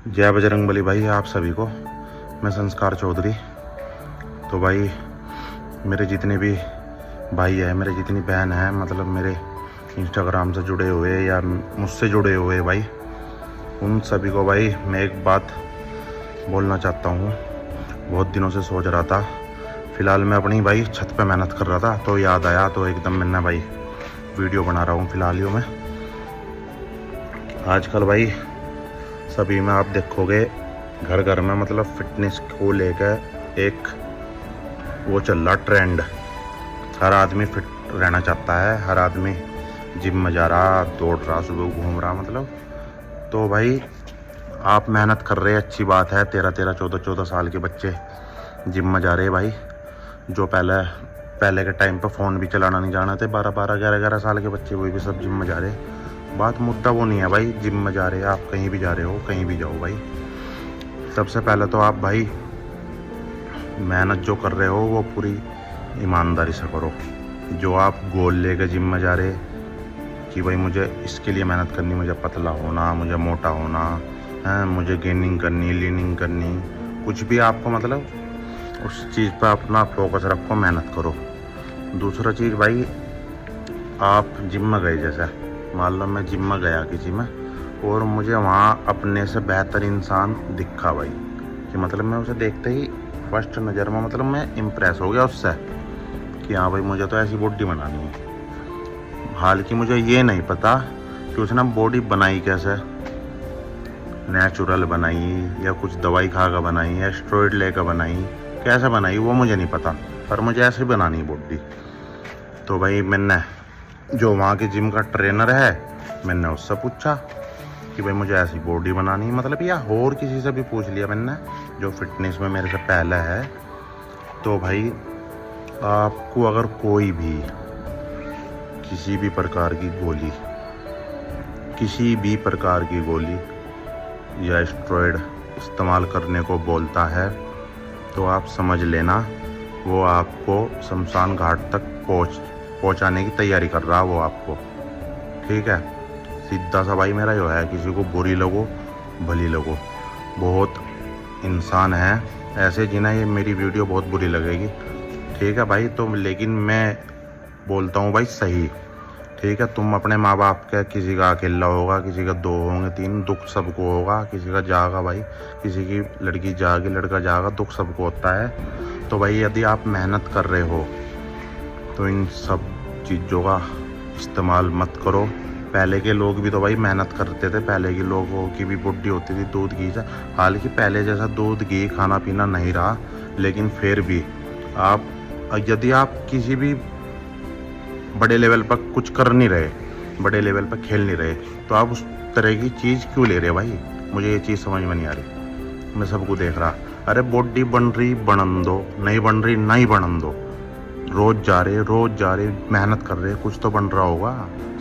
जय बजरंगबली भाई आप सभी को। मैं संस्कार चौधरी। तो भाई मेरे जितने भी भाई हैं, मेरे जितनी बहन हैं, मतलब मेरे इंस्टाग्राम से जुड़े हुए या मुझसे जुड़े हुए भाई, उन सभी को भाई मैं एक बात बोलना चाहता हूँ। बहुत दिनों से सोच रहा था, फ़िलहाल मैं अपनी भाई छत पे मेहनत कर रहा था तो याद आया, तो एकदम मैंने भाई वीडियो बना रहा हूँ फ़िलहाल ही में। आजकल भाई सभी में आप देखोगे घर घर में मतलब फिटनेस को लेकर एक वो चल रहा ट्रेंड। हर आदमी फिट रहना चाहता है, हर आदमी जिम में जा रहा, दौड़ रहा, सुबह घूम रहा मतलब। तो भाई आप मेहनत कर रहे हैं, अच्छी बात है। 13-13, 14-14 साल के बच्चे जिम में जा रहे हैं भाई, जो पहले के टाइम पर फ़ोन भी चलाना नहीं जाना थे। 12-12, 11-11 साल के बच्चे वही भी सब जिम में जा रहे हैं। बात मुद्दा वो नहीं है भाई, जिम में जा रहे हैं, आप कहीं भी जा रहे हो, कहीं भी जाओ भाई। सबसे पहले तो आप भाई मेहनत जो कर रहे हो वो पूरी ईमानदारी से करो। जो आप गोल लेकर जिम में जा रहे कि भाई मुझे इसके लिए मेहनत करनी, मुझे पतला होना, मुझे मोटा होना है, मुझे गेनिंग करनी, लीनिंग करनी, कुछ भी आपको मतलब उस चीज़ पर अपना फोकस रखो, मेहनत करो। दूसरा चीज़ भाई, आप जिम में गए, जैसे मान लो मैं जिम में गया किसी में और मुझे वहाँ अपने से बेहतर इंसान दिखा भाई, कि मतलब मैं उसे देखते ही फर्स्ट नज़र में मतलब मैं इम्प्रेस हो गया उससे कि हाँ भाई मुझे तो ऐसी बॉडी बनानी है। हालांकि मुझे ये नहीं पता कि उसने बॉडी बनाई कैसे, नेचुरल बनाई या कुछ दवाई खा कर बनाई या स्टेरॉइड लेकर बनाई, कैसे बनाई वो मुझे नहीं पता, पर मुझे ऐसे बनानी बॉडी। तो भाई मैंने जो वहाँ के जिम का ट्रेनर है, मैंने उससे पूछा कि भाई मुझे ऐसी बॉडी बनानी है, मतलब या और किसी से भी पूछ लिया मैंने जो फिटनेस में मेरे से पहले है। तो भाई आपको अगर कोई भी किसी भी प्रकार की गोली या स्टेरॉइड इस्तेमाल करने को बोलता है तो आप समझ लेना वो आपको शमशान घाट तक पहुंचाने की तैयारी कर रहा है वो आपको, ठीक है। सीधा सा भाई मेरा जो है, किसी को बुरी लगो भली लगो, बहुत इंसान हैं ऐसे जिन्हें ये मेरी वीडियो बहुत बुरी लगेगी, ठीक है भाई। तो लेकिन मैं बोलता हूँ भाई सही, ठीक है। तुम अपने माँ बाप का, किसी का अकेला होगा, किसी का 2 होंगे 3, दुख सबको होगा, किसी का जागा भाई, किसी की लड़की जागी, लड़का जागा, दुख सबको होता है। तो भाई यदि आप मेहनत कर रहे हो तो इन सब चीज़ों का इस्तेमाल मत करो। पहले के लोग भी तो भाई मेहनत करते थे, पहले के लोगों की भी बॉडी होती थी दूध घी से। हालांकि पहले जैसा दूध घी खाना पीना नहीं रहा, लेकिन फिर भी आप यदि आप किसी भी बड़े लेवल पर कुछ कर नहीं रहे, बड़े लेवल पर खेल नहीं रहे, तो आप उस तरह की चीज़ क्यों ले रहे भाई? मुझे ये चीज़ समझ में नहीं आ रही। मैं सबको देख रहा, अरे बॉडी बन रही बनन दो, नहीं बन रही नहीं बनन दो। रोज़ जा रहे मेहनत कर रहे, कुछ तो बन रहा होगा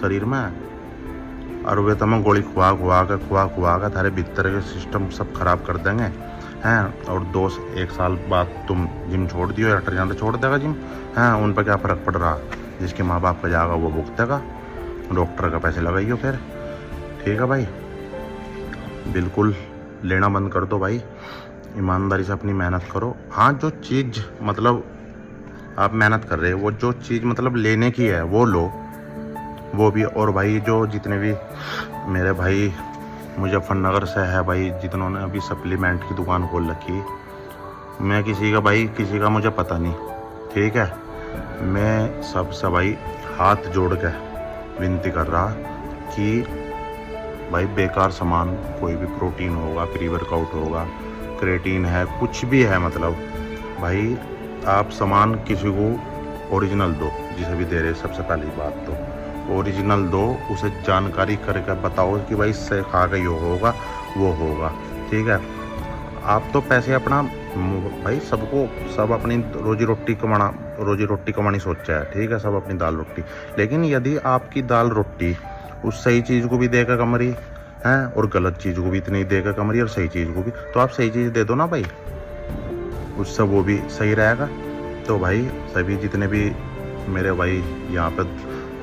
शरीर में। और वे तो मैं गोली खुआ कर थारे भीतर के सिस्टम सब खराब कर देंगे हैं। और 1 साल बाद तुम जिम छोड़ दियो या हट जाते, छोड़ देगा जिम हैं, उन पर क्या फ़र्क पड़ रहा? जिसके माँ बाप का जाएगा वो भुगतेगा, डॉक्टर का पैसे लगाइयो फिर, ठीक है भाई। बिल्कुल लेना बंद कर दो भाई, ईमानदारी से अपनी मेहनत करो। हाँ, जो चीज़ मतलब आप मेहनत कर रहे हो, वो जो चीज़ मतलब लेने की है वो लो, वो भी। और भाई जो जितने भी मेरे भाई मुजफ्फरनगर से है भाई, जितनों अभी सप्लीमेंट की दुकान खोल रखी, मैं किसी का मुझे पता नहीं, ठीक है। मैं सबसे भाई हाथ जोड़ के विनती कर रहा कि भाई बेकार सामान कोई भी, प्रोटीन होगा, प्री वर्कआउट होगा, क्रेटीन है, कुछ भी है, मतलब भाई आप सामान किसी को ओरिजिनल दो, जिसे भी दे रहे। सबसे पहली बात तो ओरिजिनल दो, उसे जानकारी करके बताओ कि भाई इससे खा के यो होगा वो होगा, ठीक है। आप तो पैसे अपना भाई सब अपनी रोजी रोटी कमानी सोचा है, ठीक है, सब अपनी दाल रोटी। लेकिन यदि आपकी दाल रोटी उस सही चीज़ को भी देकर कम रही है और गलत चीज़ को भी इतनी देकर कम रही और सही चीज़ को भी, तो आप सही चीज़ दे दो ना भाई, उससे वो भी सही रहेगा। तो भाई सभी जितने भी मेरे भाई यहाँ पे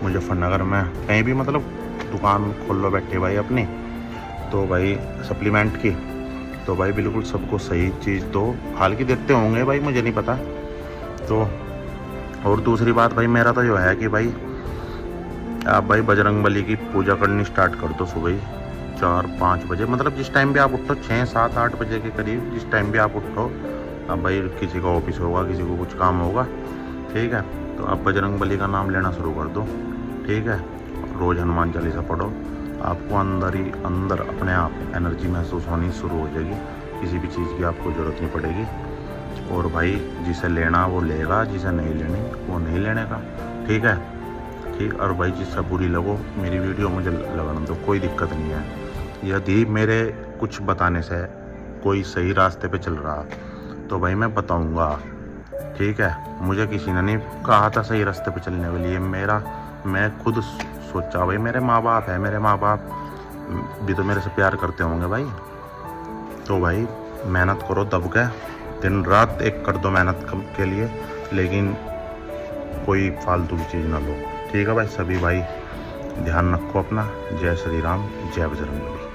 मुजफ्फरनगर में कहीं भी मतलब दुकान खोल लो बैठे भाई अपनी, तो भाई सप्लीमेंट की, तो भाई बिल्कुल सबको सही चीज़ तो हालांकि देते होंगे भाई, मुझे नहीं पता। तो और दूसरी बात भाई मेरा तो जो है कि भाई आप भाई बजरंगबली की पूजा करनी स्टार्ट कर दो सुबह 4-5 बजे, मतलब जिस टाइम भी आप उठो, 6-7-8 बजे के करीब जिस टाइम भी आप उठो। अब भाई किसी का ऑफिस होगा, किसी को कुछ काम होगा, ठीक है, तो आप बजरंगबली का नाम लेना शुरू कर दो, ठीक है। रोज़ हनुमान चालीसा पढ़ो, आपको अंदर ही अंदर अपने आप एनर्जी महसूस होनी शुरू हो जाएगी, किसी भी चीज़ की आपको ज़रूरत नहीं पड़ेगी। और भाई जिसे लेना वो लेगा, जिसे नहीं लेनी वो नहीं लेने का, ठीक है, ठीक। और भाई जिससे बुरी लगो मेरी वीडियो मुझे लगाना दो, कोई दिक्कत नहीं है। यदि मेरे कुछ बताने से कोई सही रास्ते पे चल रहा तो भाई मैं बताऊंगा, ठीक है। मुझे किसी ने नहीं कहा था सही रास्ते पे चलने के लिए, मैं खुद सोचा भाई मेरे माँ बाप है, मेरे माँ बाप भी तो मेरे से प्यार करते होंगे भाई। तो भाई मेहनत करो दब के, दिन रात एक कर दो मेहनत के लिए, लेकिन कोई फालतू की चीज़ ना लो, ठीक है भाई। सभी भाई ध्यान रखो अपना। जय श्री राम, जय बजरंगबली।